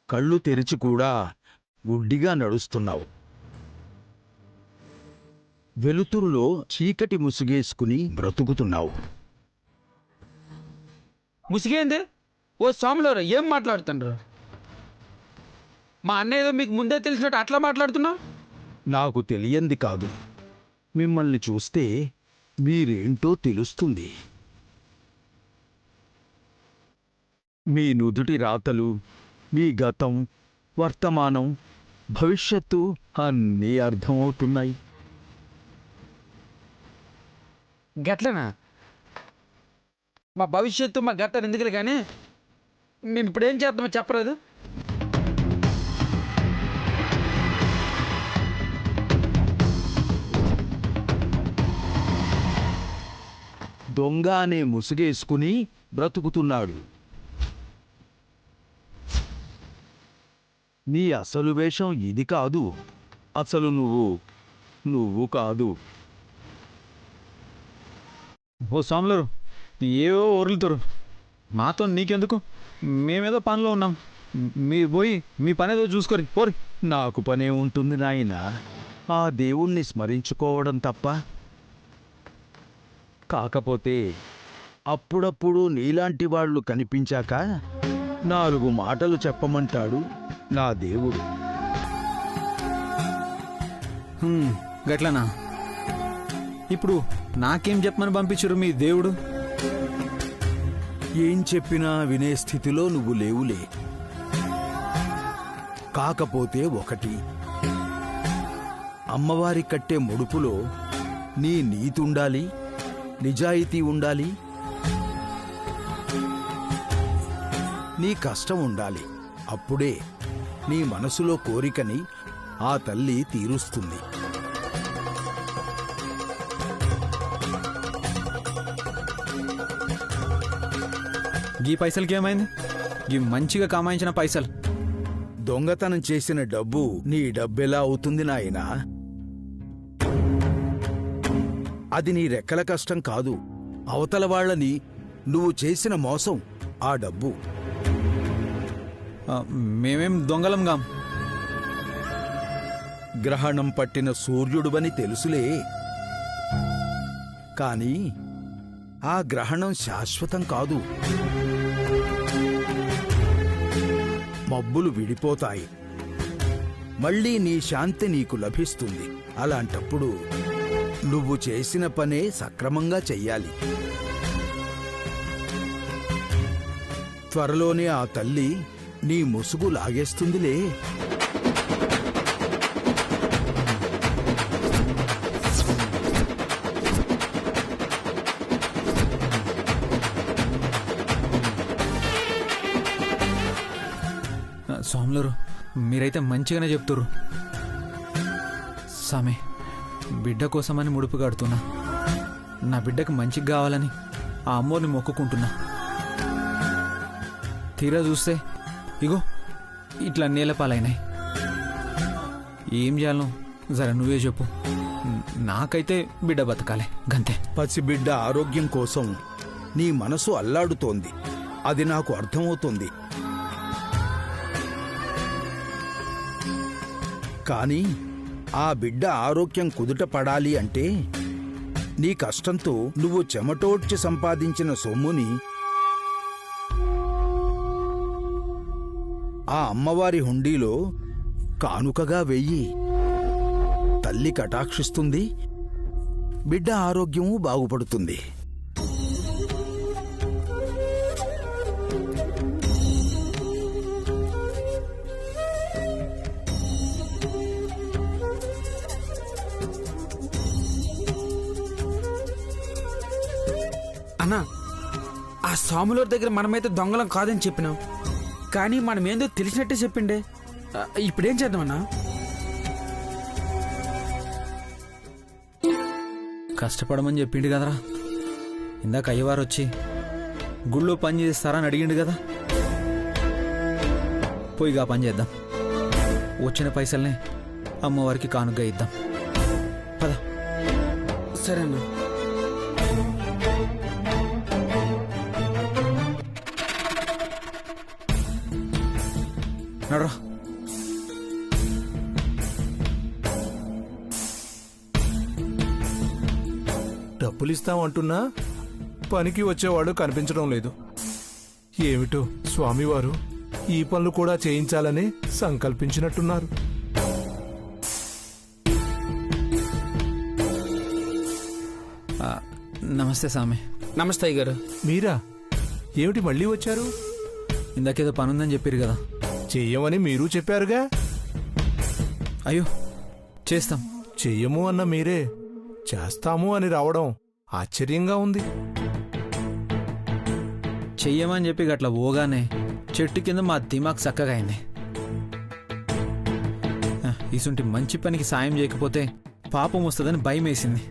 కళ్ళు తెరిచి కూడా గుడ్డిగా నడుస్తున్నావు. వెలుతురులో చీకటి ముసుగేసుకుని బ్రతుకుతున్నావు. ముసిగేంది? ఓ స్వాములారు ఏం మాట్లాడుతుండ్రు? మా అన్న ఏదో మీకు ముందే తెలిసినట్టు అట్లా మాట్లాడుతున్నావు. నాకు తెలియంది కాదు. మిమ్మల్ని చూస్తే మీరేంటో తెలుస్తుంది. మీ నుదుటి రాతలు, మీ గతం, వర్తమానం, భవిష్యత్తు అన్నీ అర్థమవుతున్నాయి. గట్లనా? మా భవిష్యత్తు మా గట్టని ఎందుకులే కానీ మేము ఇప్పుడు ఏం చేద్దామో చెప్పరాదు? దొంగ అనే ముసుగేసుకుని బ్రతుకుతున్నాడు. నీ అసలు వేషం ఇది కాదు. అసలు నువ్వు కాదు. ఓ స్వాములరు, ఏవో ఊరులుతారు. మాతో నీకెందుకు? మేమేదో పనిలో ఉన్నాం. మీరు పోయి మీ పనేదో చూసుకోరి పోరి. నాకు పనే ఉంటుంది నాయనా, ఆ దేవుణ్ణి స్మరించుకోవడం తప్ప. కాకపోతే అప్పుడప్పుడు నీలాంటి వాళ్ళు కనిపించాక 4 మాటలు చెప్పమంటాడు నా దేవుడు. గట్లనా? ఇప్పుడు నాకేం చెప్పమని పంపించరు మీ దేవుడు? ఏం చెప్పినా వినే స్థితిలో నువ్వు లేవులే. కాకపోతే ఒకటి, అమ్మవారి కట్టే ముడుపులో నీ నీతుండాలి, నిజాయితీ ఉండాలి, నీ కష్టం ఉండాలి. అప్పుడే నీ మనసులో కోరికని ఆ తల్లి తీరుస్తుంది. ఈ పైసలకి ఏమైంది? ఈ మంచిగా కమాయించిన పైసలు. దొంగతనం చేసిన డబ్బు నీ డబ్బెలా అవుతుంది నాయనా? అది నీ రెక్కల కష్టం కాదు. అవతల వాళ్ళని నువ్వు చేసిన మోసం ఆ డబ్బు. మేమేం దొంగలంగాం. గ్రహణం పట్టిన సూర్యుడువని తెలుసులే. కాని ఆ గ్రహణం శాశ్వతం కాదు. మబ్బులు విడిపోతాయి, మళ్ళీ నీ శాంతి నీకు లభిస్తుంది. అలాంటప్పుడు నువ్వు చేసిన పనే సక్రమంగా చెయ్యాలి. త్వరలోనే ఆ తల్లి నీ ముసుగు లాగేస్తుందిలే. స్వాములరు, మీరైతే మంచిగానే చెప్తురు. సామే, బిడ్డ కోసమని ముడుపు కడుతున్నా. నా బిడ్డకు మంచిగా కావాలని ఆ అమ్మోని మొక్కుకుంటున్నా. తీరా చూస్తే ఇగో ఇట్లా నేలపాలైనాయి. ఏం చేయాలను జర నువ్వే చెప్పు. నాకైతే బిడ్డ బతకాలి గంతే. పసిబిడ్డ ఆరోగ్యం కోసం నీ మనసు అల్లాడుతోంది. అది నాకు అర్థమవుతుంది. కాని ఆ బిడ్డ ఆరోగ్యం కుదుట పడాలి అంటే నీ కష్టంతో నువ్వు చెమటోడ్చి సంపాదించిన సొమ్ముని ఆ అమ్మవారి హుండీలో కానుకగా వెయ్యి. తల్లి కటాక్షిస్తుంది, బిడ్డ ఆరోగ్యమూ బాగుపడుతుంది. అన్నా, ఆ స్వాములూరి దగ్గర మనమైతే దొంగలం కాదని చెప్పినాం, కానీ మనం ఏందో తెలిసినట్టే చెప్పిండే. ఇప్పుడేం చేద్దామన్నా? కష్టపడమని చెప్పిండు కదరా. ఇందాక అయ్యవారు వచ్చి గుళ్ళో పని చేస్తారా అని అడిగిండు కదా. పోయిగా పని చేద్దాం. వచ్చిన పైసల్నే అమ్మవారికి కానుగ్గా ఇద్దాం. పద. సరేనా? నడరా. డబ్బులిస్తామంటున్నా పనికి వచ్చేవాడు కనిపించడం లేదు. ఏమిటో స్వామివారు ఈ పనులు కూడా చేయించాలని సంకల్పించినట్టున్నారు. నమస్తే స్వామి. నమస్తే అయ్యగారు. మీరా? ఏమిటి మళ్ళీ వచ్చారు? ఇందాకేదో పనుందని చెప్పారు కదా. చెయ్యమని మీరు చెప్పారుగా. అయ్యో, చేస్తాం. చెయ్యము అన్న మీరే చేస్తాము అని రావడం ఆశ్చర్యంగా ఉంది. చెయ్యమని చెప్పి గట్ల పోగానే చెట్టు కింద మా దిమాగ్ చక్కగా అయింది. ఇసుంటి మంచి పనికి సాయం చేయకపోతే పాపం వస్తుందని భయం వేసింది.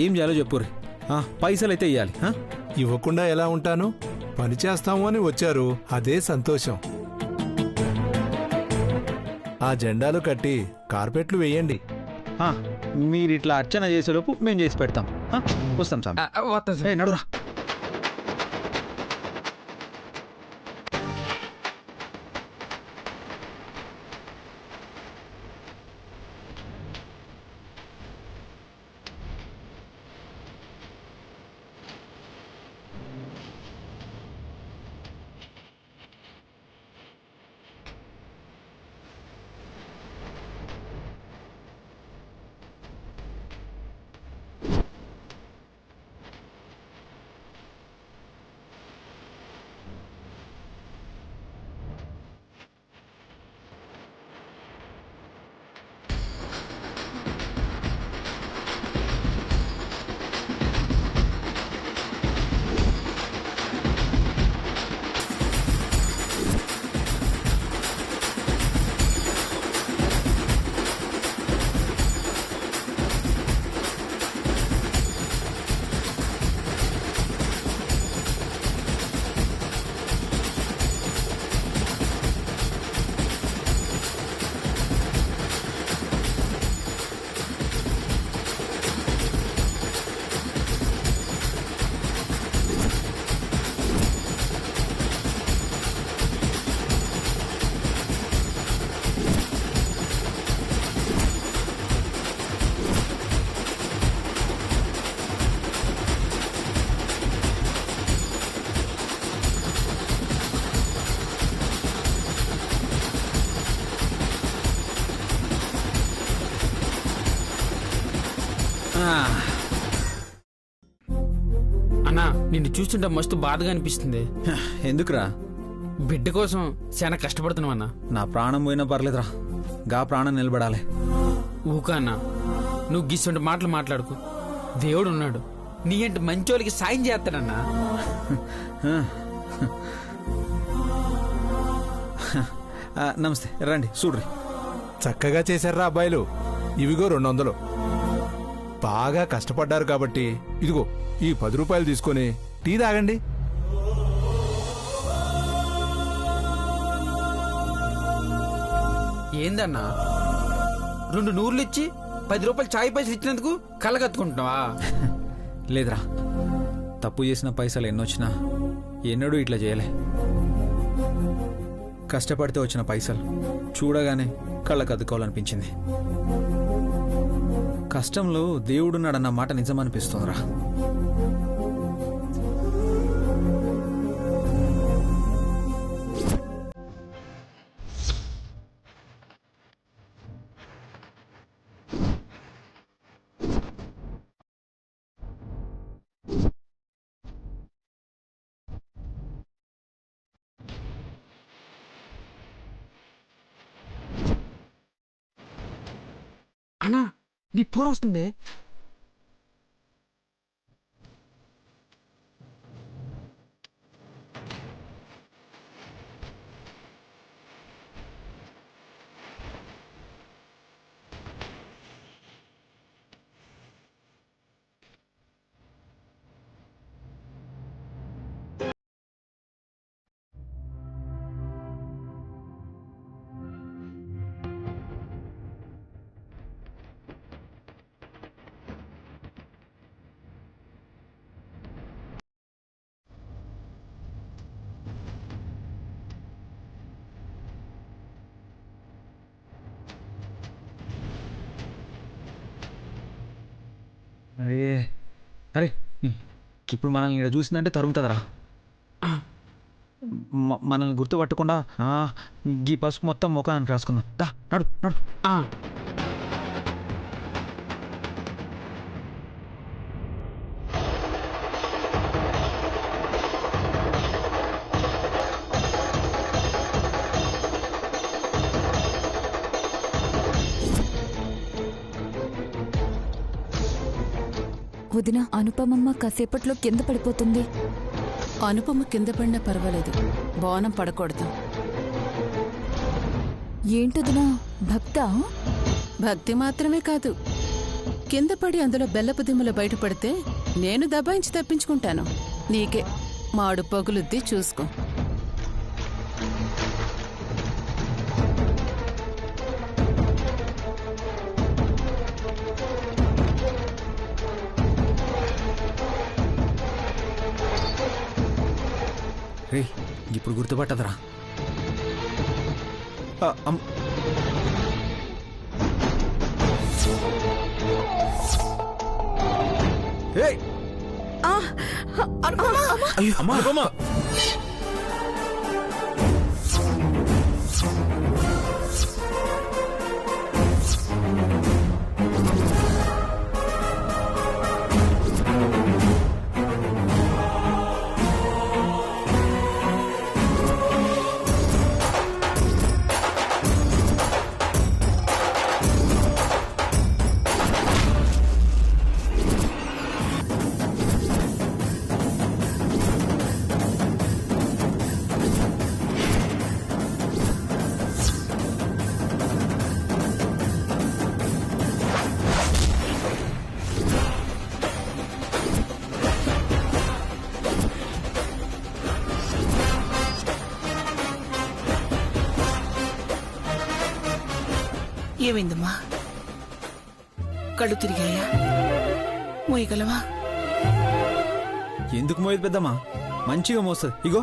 ఏం చేయాలో చెప్పుర్రి. పైసలు అయితే ఇవ్వాలి. ఇవ్వకుండా ఎలా ఉంటాను? పని చేస్తాము అని వచ్చారు, అదే సంతోషం. ఆ జెండాలు కట్టి కార్పెట్లు వేయండి. మీరు ఇట్లా అర్చన చేసేలోపు మేము చేసి పెడతాం. వస్తాం స్వామి. వస్తా సార్. నడురా. అన్నా, నిన్ను చూస్తుంటే మస్తు బాధగా అనిపిస్తుంది. ఎందుకురా? బిడ్డ కోసం చాలా కష్టపడుతున్నావు అన్నా. నా ప్రాణం పోయినా పర్లేదురా, గా ప్రాణం నిలబడాలి. ఊకా అన్నా, నువ్వు గిస్తుంటే మాటలు మాట్లాడుకో. దేవుడు ఉన్నాడు, నీ అంటే మంచోళ్ళకి సాయం చేస్తాడన్నా. నమస్తే, రండి చూడ్రి. చక్కగా చేశారా అబ్బాయిలు. ఇవిగో 200. బాగా కష్టపడ్డారు కాబట్టి ఇదిగో ఈ 10 రూపాయలు తీసుకొని టీ తాగండి. ఏందన్నా, 2 నూర్లు ఇచ్చి 10 రూపాయలు చాయ్ పైసలు ఇచ్చినందుకు కళ్ళగత్తుకుంటున్నావా? లేదురా, తప్పు చేసిన పైసలు ఎన్నొచ్చినా ఎన్నడూ ఇట్లా చేయలే. కష్టపడితే వచ్చిన పైసలు చూడగానే కళ్ళకద్దుకోవాలనిపించింది. కష్టంలో దేవుడున్నాడన్న మాట నిజమనిపిస్తుందిరా. అన్నా, నీ పూర వస్తుంది. అరే అరే ఇప్పుడు మనల్ని ఇక్కడ చూసిందంటే తరుగుతుందరా. మనల్ని గుర్తుపట్టకుండా ఈ పసుపు మొత్తం ముఖానికి రాసుకుందాం. దా నడు నడు. వదిన, అనుపమమ్మ కాసేపట్లో కింద పడిపోతుంది. అనుపమ కింద పడినా పర్వాలేదు, బోనం పడకూడదు. ఏంటొదినా, భక్త? భక్తి మాత్రమే కాదు, కింద పడి అందులో బెల్లపు దిమ్మలు బయటపడితే నేను దబాయించి తప్పించుకుంటాను. నీకే మాడు పగులుద్ది, చూసుకో. రే, ఇప్పుడు గుర్తుపట్టదురా. అయ్యో అమ్మా. ఏమైందమ్మా? కళ్ళు తిరిగాయా? మోయగలవా? ఎందుకు మోయదు పెద్దమ్మా, మంచిగా మోస్తుంది. ఇగో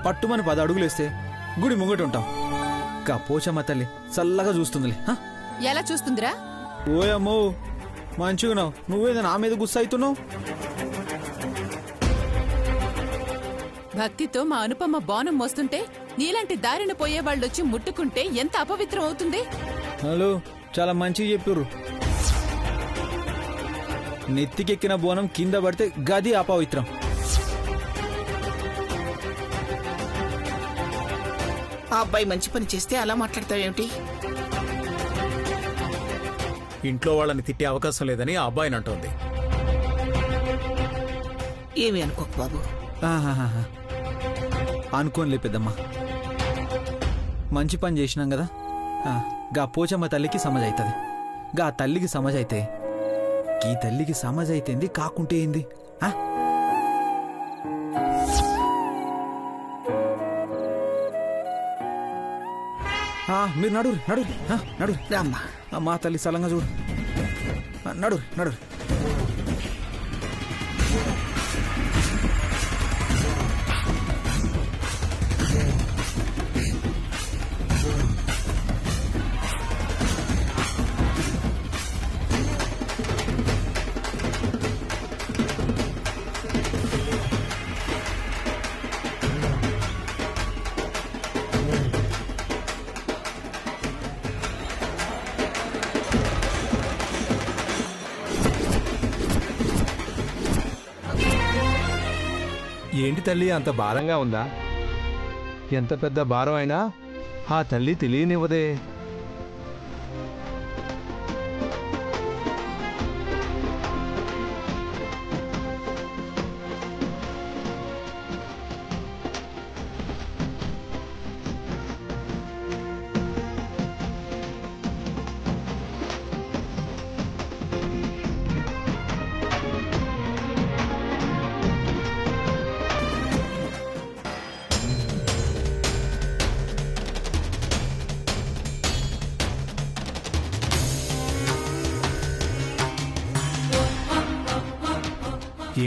పట్టుమని 10 అడుగులేస్తే గుడి ముంగటి ఉంటాం. కా పోచమ్మ తల్లి చల్లగా చూస్తుందిలే. ఎలా చూస్తుందిరా? ఓయమ్మో, మంచిగున్నావు. నువ్వేదో నా మీద గుస్స అవుతున్నావు. భక్తితో మా అనుపమ బోనం మోస్తుంటే నీలాంటి దారిన పోయేవాళ్ళొచ్చి ముట్టుకుంటే ఎంత అపవిత్రం అవుతుంది. హలో, చాలా మంచిగా చెప్పారు. నెత్తికెక్కిన బోనం కింద పడితే గది అపవిత్రం. ఆ అబ్బాయి మంచి పని చేస్తే అలా మాట్లాడతావేమిటి? ఇంట్లో వాళ్ళని తిట్టే అవకాశం లేదని ఆ అబ్బాయిని అంటోంది. ఏమి అనుకోకు బాబు. అనుకోనిలే పెద్దమ్మా, మంచి పని చేసినాం కదా. గా పోచమ్మ తల్లికి సమజ్ అవుతుంది. గా తల్లికి సమజ్ అయితే ఈ తల్లికి సమజ్ అయితేంది, కాకుంటే ఏంది? మీరు నడురు నడురు నడురు. రామ్మా. మా తల్లి సలంగా చూడు. నడురు నడురు. ఏంటి తల్లి అంత భారంగా ఉందా? ఎంత పెద్ద భారం అయినా ఆ తల్లి తెలియనివ్వదే.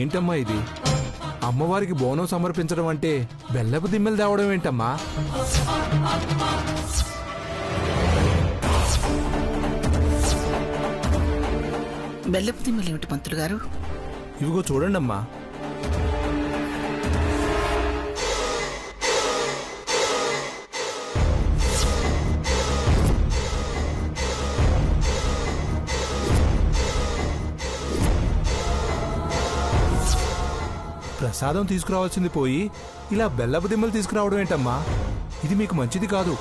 ఏంటమ్మా ఇది? అమ్మవారికి బోనం సమర్పించడం అంటే బెల్లపు దిమ్మెలు తేవడం ఏంటమ్మా? బెల్లపు దిమ్మలేమిటి పంతులు గారు? ఇవిగో చూడండమ్మా. ప్రసాదం తీసుకురావాల్సింది పోయి ఇలా బెల్లపు దిమ్మలు తీసుకురావడం ఏంటమ్మా? ఇది మీకు మంచిది కాదు.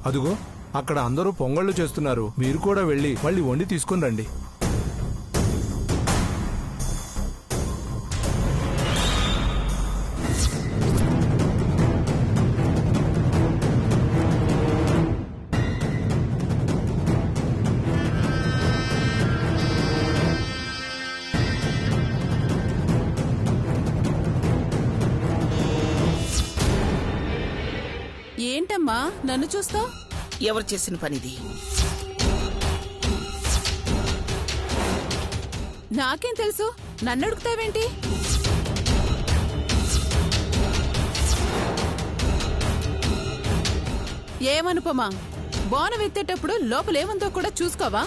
అదుగో అక్కడ అందరూ పొంగళ్ళు చేస్తున్నారు. మీరు కూడా వెళ్ళి మళ్ళీ వండి తీసుకుని రండి. ఏంటమ్మా నన్ను చూస్తావు? ఎవరు చేసిన పనిది? నాకేం తెలుసు, నన్ను అడుగుతావేంటి? ఏమనుపమా, బోనం ఎత్తేటప్పుడు లోపలేముందో కూడా చూసుకోవా?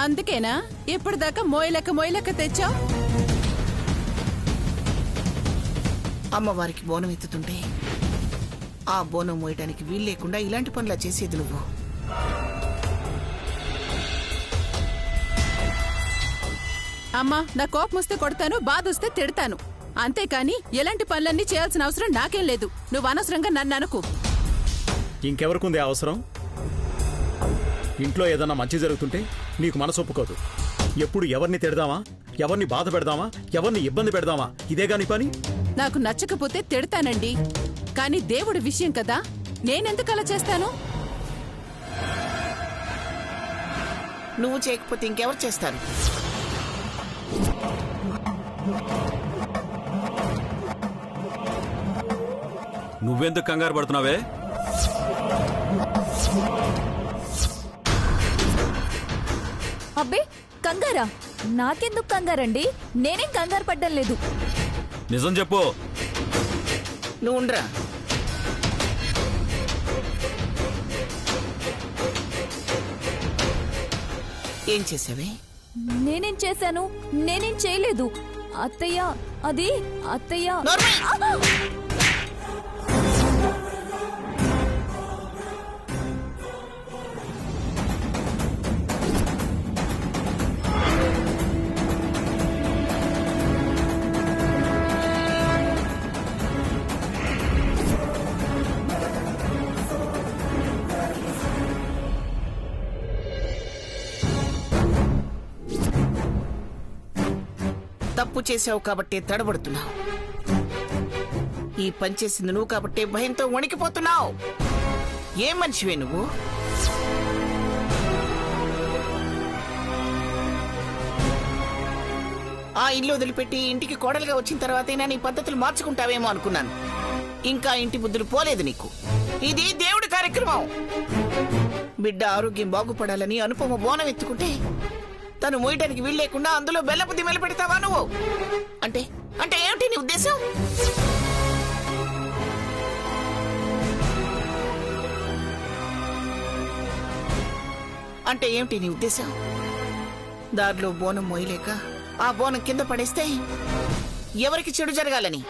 అందుకేనా ఇప్పటిదాకా మోయలెక్క తెచ్చావు? అమ్మవారికి బోనం ఎత్తుతుంటే ఆ బోనం మోయడానికి వీలు లేకుండా ఇలాంటి పనులా చేసేది నువ్వు. అమ్మా, నా కోపం వస్తే కొడతాను, బాధ వస్తే తిడతాను. అంతేకాని ఎలాంటి పనులన్నీ చేయాల్సిన అవసరం నాకేం లేదు. నువ్వు అనవసరంగా నన్ను అనుకు. ఇంకెవరికుంది అవసరం? ఇంట్లో ఏదన్నా మంచి జరుగుతుంటే నీకు మనసు ఒప్పుకోదు. ఎప్పుడు ఎవరిని తిడదామా, ఎవరిని బాధ పెడదామా, ఎవరిని ఇబ్బంది పెడదామా, ఇదేగా నీ పని. నాకు నచ్చకపోతే తిడతానండి, కానీ దేవుడి విషయం కదా, నేనెందుకు అలా చేస్తాను? నువ్వు చేయకపోతే ఇంకెవరు చేస్తారు? నువ్వెందుకు కంగారు పడుతున్నావే? అబ్బే కంగారా? నాకెందుకు కంగారండి? నేనేం కంగారు పడ్డం లేదు. నిజం చెప్పు. నువ్వు ఉండరా. ఏం చేసావే? నేనేం చేశాను? నేనేం చేయలేదు అత్తయ్య. అది అత్తయ్య. తప్పు చేసావు కాబట్టే తడబడుతున్నావు. ఈ పని చేసింది నువ్వు కాబట్టే భయంతో వణికిపోతున్నావు. ఏం మనిషివే నువ్వు? ఆ ఇల్లు వదిలిపెట్టి ఇంటికి కోడలుగా వచ్చిన తర్వాతైనా నీ పద్ధతులు మార్చుకుంటావేమో అనుకున్నాను. ఇంకా ఇంటి బుద్ధులు పోలేదు నీకు. ఇది దేవుడి కార్యక్రమం. బిడ్డ ఆరోగ్యం బాగుపడాలని అనుపమ బోనం ఎత్తుకుంటే తను మోయటానికి వీలు లేకుండా అందులో బెల్లపు దిమ్మలు పెడతావా నువ్వు? అంటే అంటే ఏమిటి నీ ఉద్దేశం? అంటే ఏమిటి నీ ఉద్దేశం? దారిలో బోనం మోయలేక ఆ బోనం కింద పడేస్తే ఎవరికి చెడు జరగాలని?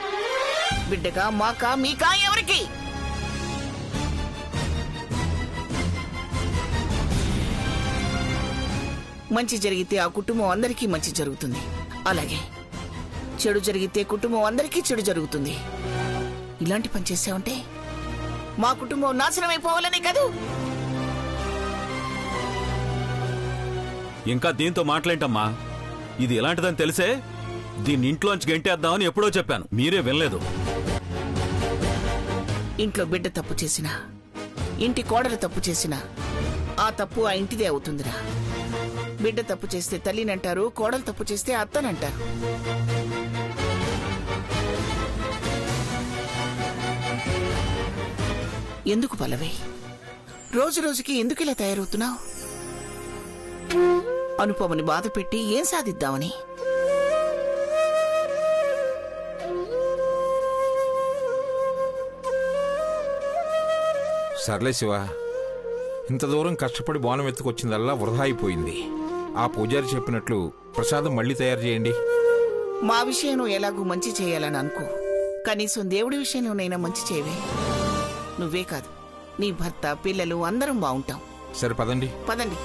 బిడ్డగా, మాకా, మీకా, ఎవరికి? మంచి జరిగితే ఆ కుటుంబం అందరికీ మంచి జరుగుతుంది. అలాగే చెడు జరిగితే కుటుంబం అందరికీ చెడు జరుగుతుంది. ఇలాంటి పని చేసావంటే మా కుటుంబం నాశనం అయిపోవాలని కదూ? ఇంకా దీంతో మాట్లాడటమ్మా. ఇది ఎలాంటిదని తెలిసే దీన్ని ఇంట్లోంచి గెంటేద్దామని ఎప్పుడో చెప్పాను, మీరే వినలేదు. ఇంట్లో బిడ్డ తప్పు చేసినా, ఇంటి కోడలు తప్పు చేసినా ఆ తప్పు ఆ ఇంటిదే అవుతుందిరా. బిడ్డ తప్పు చేస్తే తల్లినంటారు, కోడలు తప్పు చేస్తే అత్తనంటారు. ఎందుకు పల్లవి, రోజు రోజుకి ఎందుకు ఇలా తయారవుతున్నావు? అనుపమని బాధ పెట్టి ఏం సాధిద్దామని? సర్లే శివ, ఇంత దూరం కష్టపడి బోనం ఎత్తుకొచ్చిందల్లా వృధా అయిపోయింది. ఆ పూజారి చెప్పినట్లు ప్రసాదం మళ్ళీ తయారు చేయండి. మా విషయంలో ఎలాగూ మంచి చేయాలని అనుకో, కనీసం దేవుడి విషయంలోనైనా మంచి చేయవే. నువ్వే కాదు, నీ భర్త, పిల్లలు అందరం బాగుంటాం. సరే పదండి. పదండి.